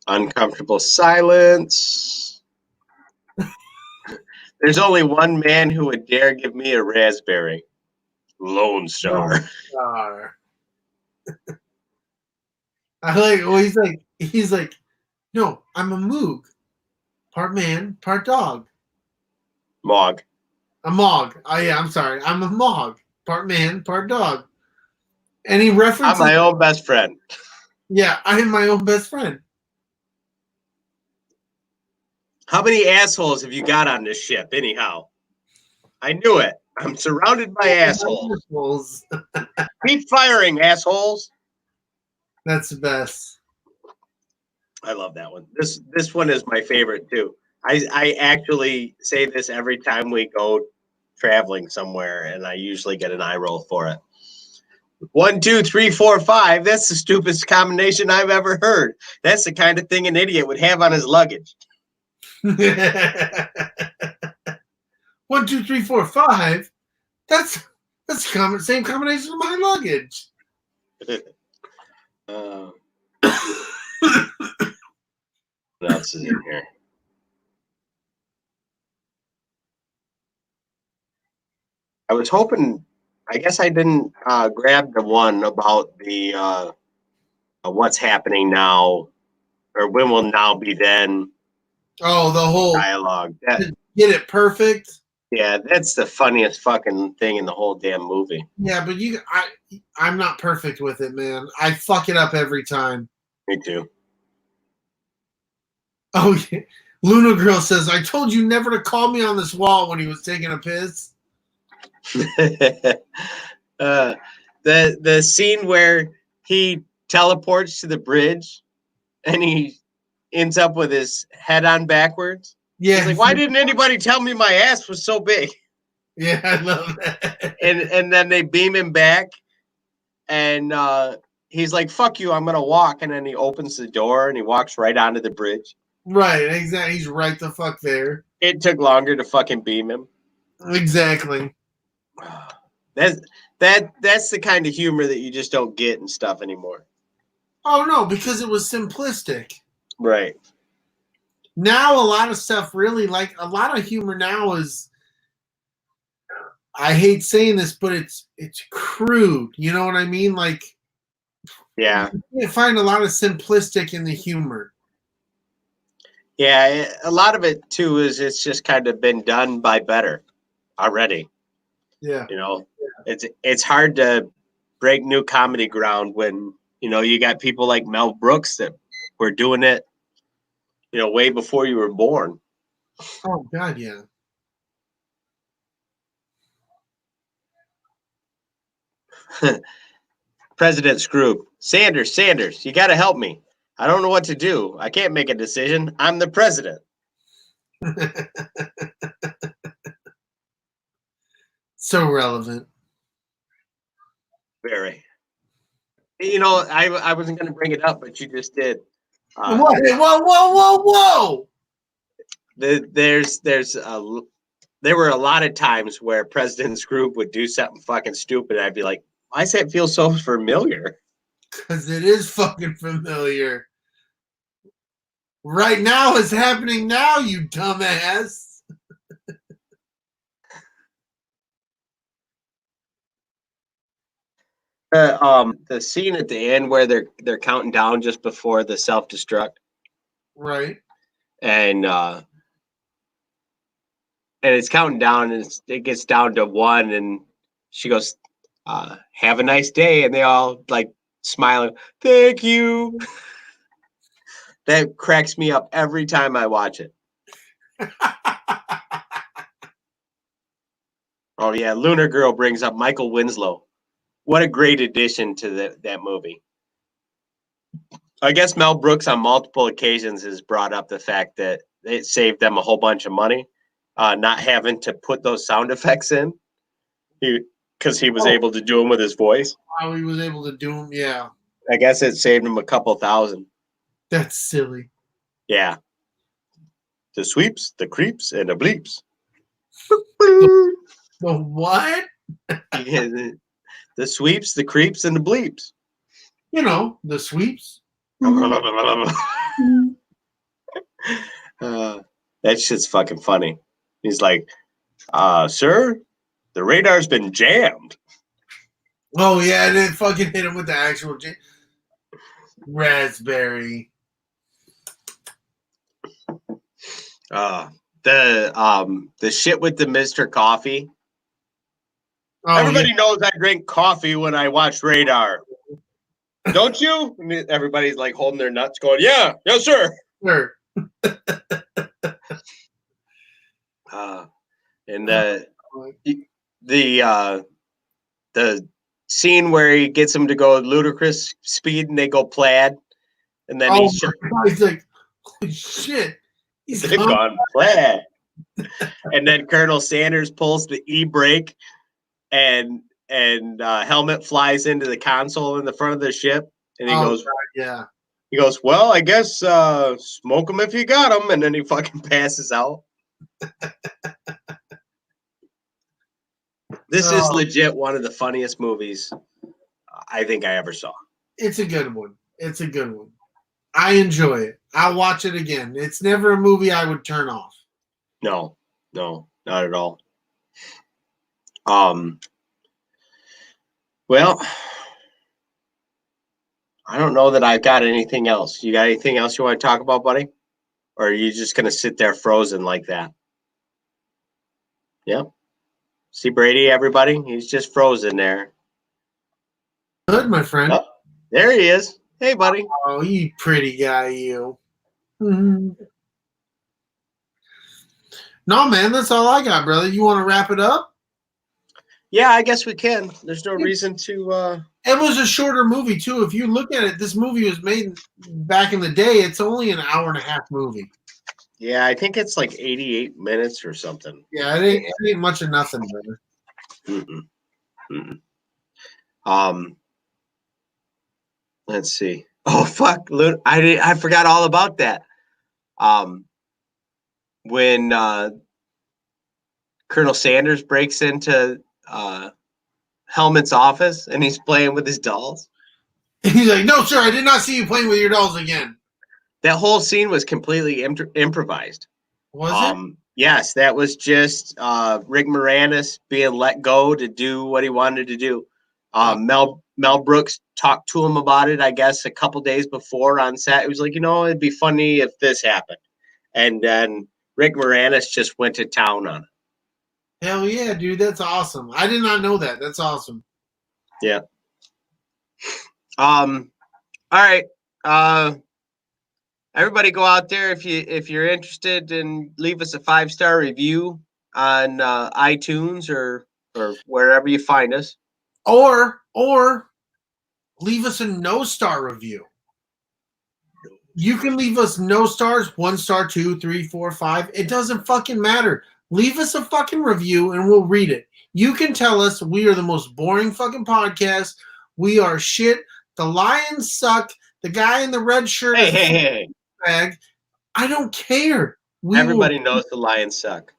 Uncomfortable silence. There's only one man who would dare give me a raspberry. Lone Star. I like. Well, he's like, no, I'm a Moog, part man, part dog. Mog. A Mog. Oh yeah, I'm sorry. I'm a Mog, part man, part dog. And he references. I'm my own best friend. Yeah, I am my own best friend. How many assholes have you got on this ship, anyhow? I knew it. I'm surrounded by assholes. Keep firing, assholes. That's the best. I love that one. This one is my favorite too. I actually say this every time we go traveling somewhere, and I usually get an eye roll for it. 1, 2, 3, 4, 5. That's the stupidest combination I've ever heard. That's the kind of thing an idiot would have on his luggage. 1, 2, 3, 4, 5. That's same combination of my luggage. What else is in here? I was hoping. I guess I didn't grab the one about the what's happening now, or when will now be then. Oh, the whole dialogue. Get it perfect. Yeah, that's the funniest fucking thing in the whole damn movie. Yeah, but I'm not perfect with it, man. I fuck it up every time. Me too. Oh, yeah. Luna Girl says, I told you never to call me on this wall when he was taking a piss. The scene where he teleports to the bridge and he ends up with his head on backwards. Yeah. He's like, why didn't anybody tell me my ass was so big? Yeah, I love that. And then they beam him back, and he's like, fuck you, I'm gonna walk. And then he opens the door and he walks right onto the bridge. Right, exactly. He's right the fuck there. It took longer to fucking beam him. Exactly. That's the kind of humor that you just don't get and stuff anymore. Oh no, because it was simplistic. Right. Now a lot of stuff really, like a lot of humor now is, I hate saying this, but it's crude. You know what I mean? Like, yeah, you find a lot of simplistic in the humor. Yeah, a lot of it too is it's just kind of been done by better already. Yeah. You know, it's hard to break new comedy ground when, you know, you got people like Mel Brooks that were doing it, you know, way before you were born. Oh God, yeah. President Scroob, Sanders, you got to help me. I don't know what to do. I can't make a decision. I'm the president. So relevant. Very. You know, I wasn't going to bring it up, but you just did. Whoa! There were a lot of times where President Scroob would do something fucking stupid. I'd be like, why does that feel so familiar? Because it is fucking familiar. Right now, it's happening now, you dumbass. The scene at the end where they're counting down just before the self-destruct. Right. And it's counting down, and it gets down to 1, and she goes, have a nice day, and they all like smiling, thank you. That cracks me up every time I watch it. Oh yeah, Lunar Girl brings up Michael Winslow. What a great addition to that movie. I guess Mel Brooks on multiple occasions has brought up the fact that it saved them a whole bunch of money, not having to put those sound effects in, because he was able to do them with his voice. How he was able to do them, yeah. I guess it saved him a couple thousand. That's silly. Yeah. The sweeps, the creeps, and the bleeps. The what? Yeah, the sweeps, the creeps, and the bleeps. You know, the sweeps. That shit's fucking funny. He's like, sir, the radar's been jammed. Oh, yeah, and then fucking hit him with the actual raspberry. The shit with the Mr. Coffee. Oh, everybody knows I drink coffee when I watch Radar. Don't you? And everybody's like holding their nuts going, yeah, yes, sir. Sure. And the scene where he gets him to go ludicrous speed and they go plaid, and then he's like, holy shit, they've gone plaid. And then Colonel Sanders pulls the e-brake, and Helmet flies into the console in the front of the ship, and he goes, God, yeah. He goes, well, I guess smoke them if you got them, and then he fucking passes out. This is legit one of the funniest movies I think I ever saw. It's a good one. It's a good one. I enjoy it. I'll watch it again. It's never a movie I would turn off. No, not at all. Well, I don't know that I've got anything else. You got anything else you want to talk about, buddy? Or are you just going to sit there frozen like that? Yep. See Brady, everybody? He's just frozen there. Good, my friend. Oh, there he is. Hey, buddy. Oh, you pretty guy, you. Mm-hmm. No, man, that's all I got, brother. You want to wrap it up? Yeah, I guess we can. There's no reason to. It was a shorter movie too. If you look at it, this movie was made back in the day. It's only an hour and a half movie. Yeah, I think it's like 88 minutes or something. Yeah, it ain't much of nothing, brother. Mm-mm. Let's see. Oh fuck! I forgot all about that. When Colonel Sanders breaks into Helmet's office and he's playing with his dolls. He's like, "No, sir, I did not see you playing with your dolls again." That whole scene was completely improvised. Was it? Yes, that was just Rick Moranis being let go to do what he wanted to do. Mel Brooks talked to him about it, I guess, a couple days before on set. He was like, it'd be funny if this happened. And then Rick Moranis just went to town on it. Hell yeah, dude. That's awesome. I did not know that. That's awesome. Yeah. All right. Everybody go out there if you're interested and leave us a 5-star review on iTunes or wherever you find us. Or leave us a no-star review. You can leave us no stars, 1 star, 2, 3, 4, 5. It doesn't fucking matter. Leave us a fucking review and we'll read it. You can tell us we are the most boring fucking podcast. We are shit. The Lions suck. The guy in the red shirt is a bag. I don't care. Everybody knows the Lions suck.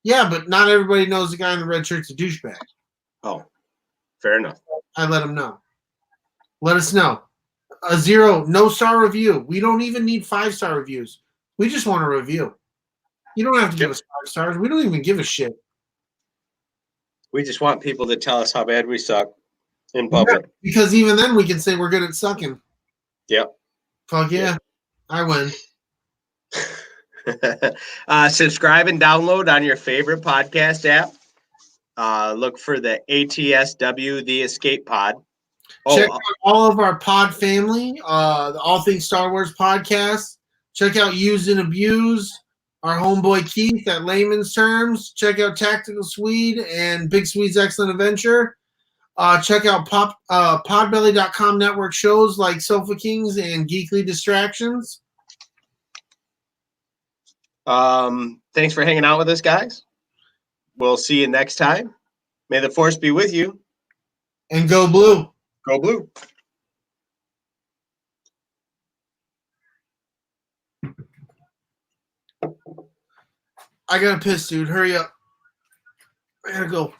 Yeah, but not everybody knows the guy in the red shirt's a douchebag. Oh, fair enough. I let him know. Let us know. A 0, no-star review. We don't even need 5-star reviews. We just want a review. You don't have to give us 5 stars. We don't even give a shit. We just want people to tell us how bad we suck in public. Yeah, because even then we can say we're good at sucking. Yep. Fuck yeah. I win. Subscribe and download on your favorite podcast app. Look for the ATSW, the Escape Pod. Check out all of our pod family, the All Things Star Wars podcast. Check out Used and Abused, our homeboy Keith at Layman's Terms. Check out Tactical Swede and Big Swede's Excellent Adventure. Check out podbelly.com network shows like Sofa Kings and Geekly Distractions. Thanks for hanging out with us, guys. We'll see you next time. May the force be with you. And go blue. Go blue. I gotta piss, dude. Hurry up. I gotta go.